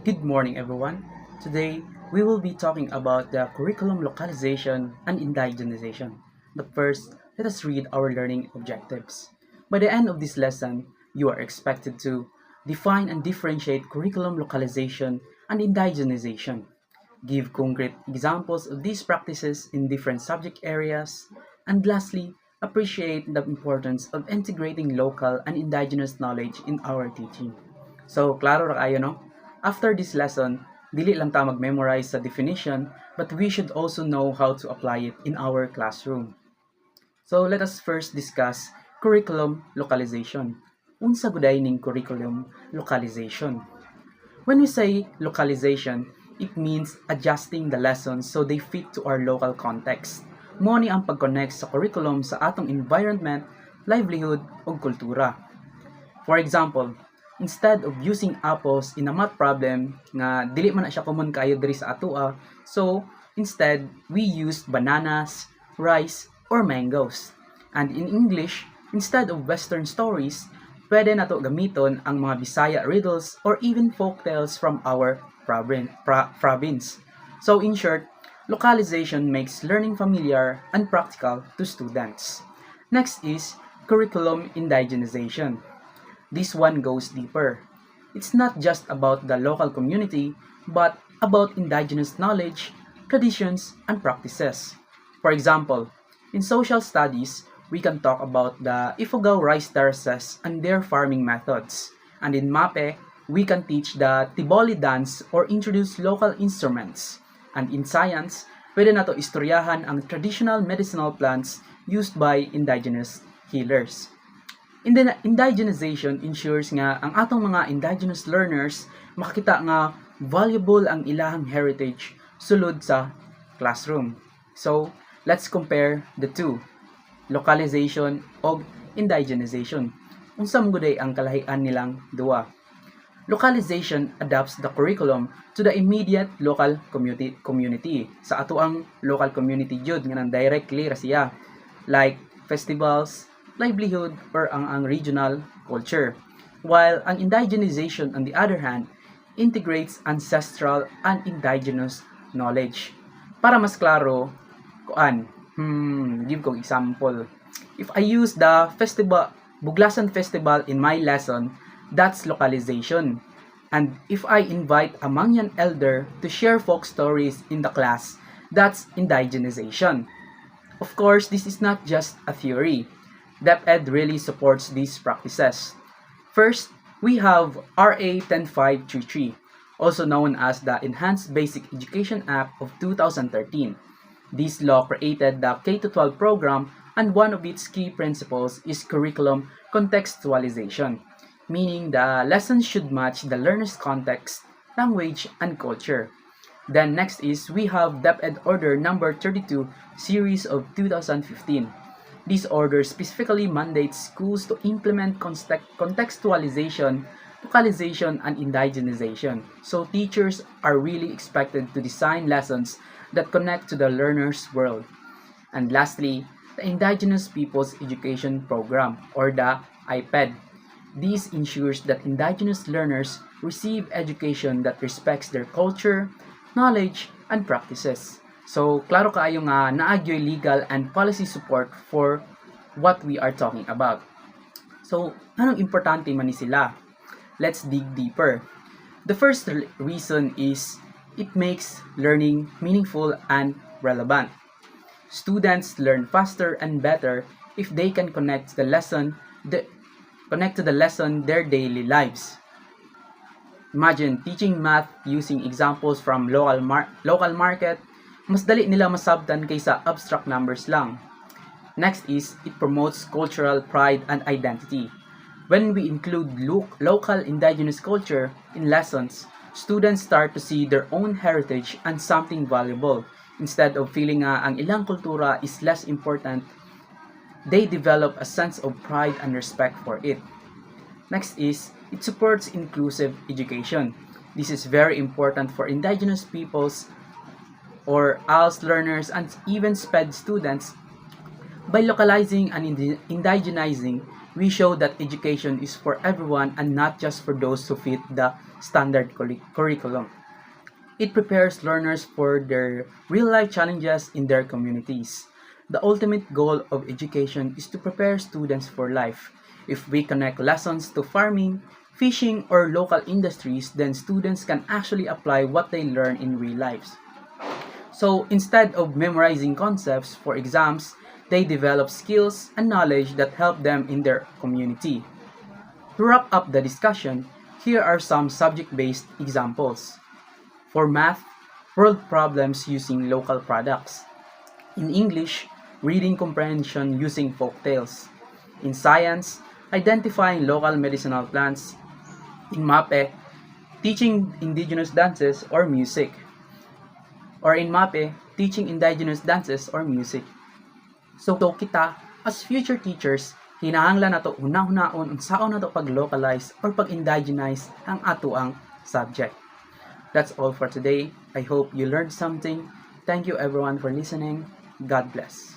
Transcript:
Good morning, everyone. Today, we will be talking about the curriculum localization and indigenization. But first, let us read our learning objectives. By the end of this lesson, you are expected to define and differentiate curriculum localization and indigenization, give concrete examples of these practices in different subject areas, and lastly, appreciate the importance of integrating local and indigenous knowledge in our teaching. So, klaro ra kayo, no? After this lesson, dili lang ta mag-memorize sa definition, but we should also know how to apply it in our classroom. So, let us first discuss curriculum localization. Unsa guday ning curriculum localization? When we say localization, it means adjusting the lessons so they fit to our local context. Mo ni ang pag-connect sa curriculum sa atong environment, livelihood, ug kultura. For example, instead of using apples in a math problem nga dili man na siya common kayo diri sa atoa, so instead we used bananas, rice, or mangoes. And in English, instead of Western stories, pwede nato gamiton ang mga Bisaya riddles or even folk tales from our province. So in short, localization makes learning familiar and practical to students. Next is curriculum indigenization. This one goes deeper. It's not just about the local community, but about indigenous knowledge, traditions, and practices. For example, in social studies, we can talk about the Ifugao rice terraces and their farming methods. And in MAPE, we can teach the Tiboli dance or introduce local instruments. And in science, pwede na to istoryahan ang traditional medicinal plants used by indigenous healers. Indigenization ensures nga ang atong mga indigenous learners makita nga valuable ang ilahang heritage sulod sa classroom. So, let's compare the two, localization o indigenization. Unsa man guday ang kalahian nilang duwa? Localization adapts the curriculum to the immediate local community. Sa ato ang local community jud nga nang directly ra siya, like festivals, livelihood, or ang regional culture. While ang indigenization, on the other hand, integrates ancestral and indigenous knowledge. Para mas klaro, give ko example. If I use the Buglasan Festival in my lesson, that's localization. And if I invite a Mangyan elder to share folk stories in the class, that's indigenization. Of course, this is not just a theory. DepEd really supports these practices. First, we have RA 10533, also known as the Enhanced Basic Education Act of 2013. This law created the K-12 program, and one of its key principles is curriculum contextualization, meaning the lessons should match the learner's context, language, and culture. Then next is we have DepEd Order number 32 series of 2015. This order specifically mandates schools to implement contextualization, localization, and indigenization. So teachers are really expected to design lessons that connect to the learner's world. And lastly, the Indigenous Peoples Education Program, or the IPED. This ensures that indigenous learners receive education that respects their culture, knowledge, and practices. So, klaro kaayo nga naagyoy legal and policy support for what we are talking about. So, anong importante man ni sila? Let's dig deeper. The first reason is it makes learning meaningful and relevant. Students learn faster and better if they can connect to the lesson their daily lives. Imagine teaching math using examples from local market, mas dali nila masabtan kaysa abstract numbers lang. Next is, it promotes cultural pride and identity. When we include local indigenous culture in lessons, students start to see their own heritage and something valuable. Instead of feeling nga ang ilang kultura is less important, they develop a sense of pride and respect for it. Next is, it supports inclusive education. This is very important for indigenous peoples or ALS learners and even SPED students By localizing and indigenizing, we show that education is for everyone and not just for those who fit the standard curriculum. It prepares learners for their real-life challenges in their communities. The ultimate goal of education is to prepare students for life. If we connect lessons to farming, fishing, or local industries, then students can actually apply what they learn in real lives. So instead of memorizing concepts for exams, they develop skills and knowledge that help them in their community. To wrap up the discussion, here are some subject-based examples. For math, world problems using local products. In English, reading comprehension using folk tales. In science, identifying local medicinal plants. In MAPE, teaching indigenous dances or music. Or in MAPE, teaching indigenous dances or music. So kita, as future teachers, hinahanglan nato una-unaon unsaon nato pag-localize or pag-indigenize ang atuang subject. That's all for today. I hope you learned something. Thank you everyone for listening. God bless.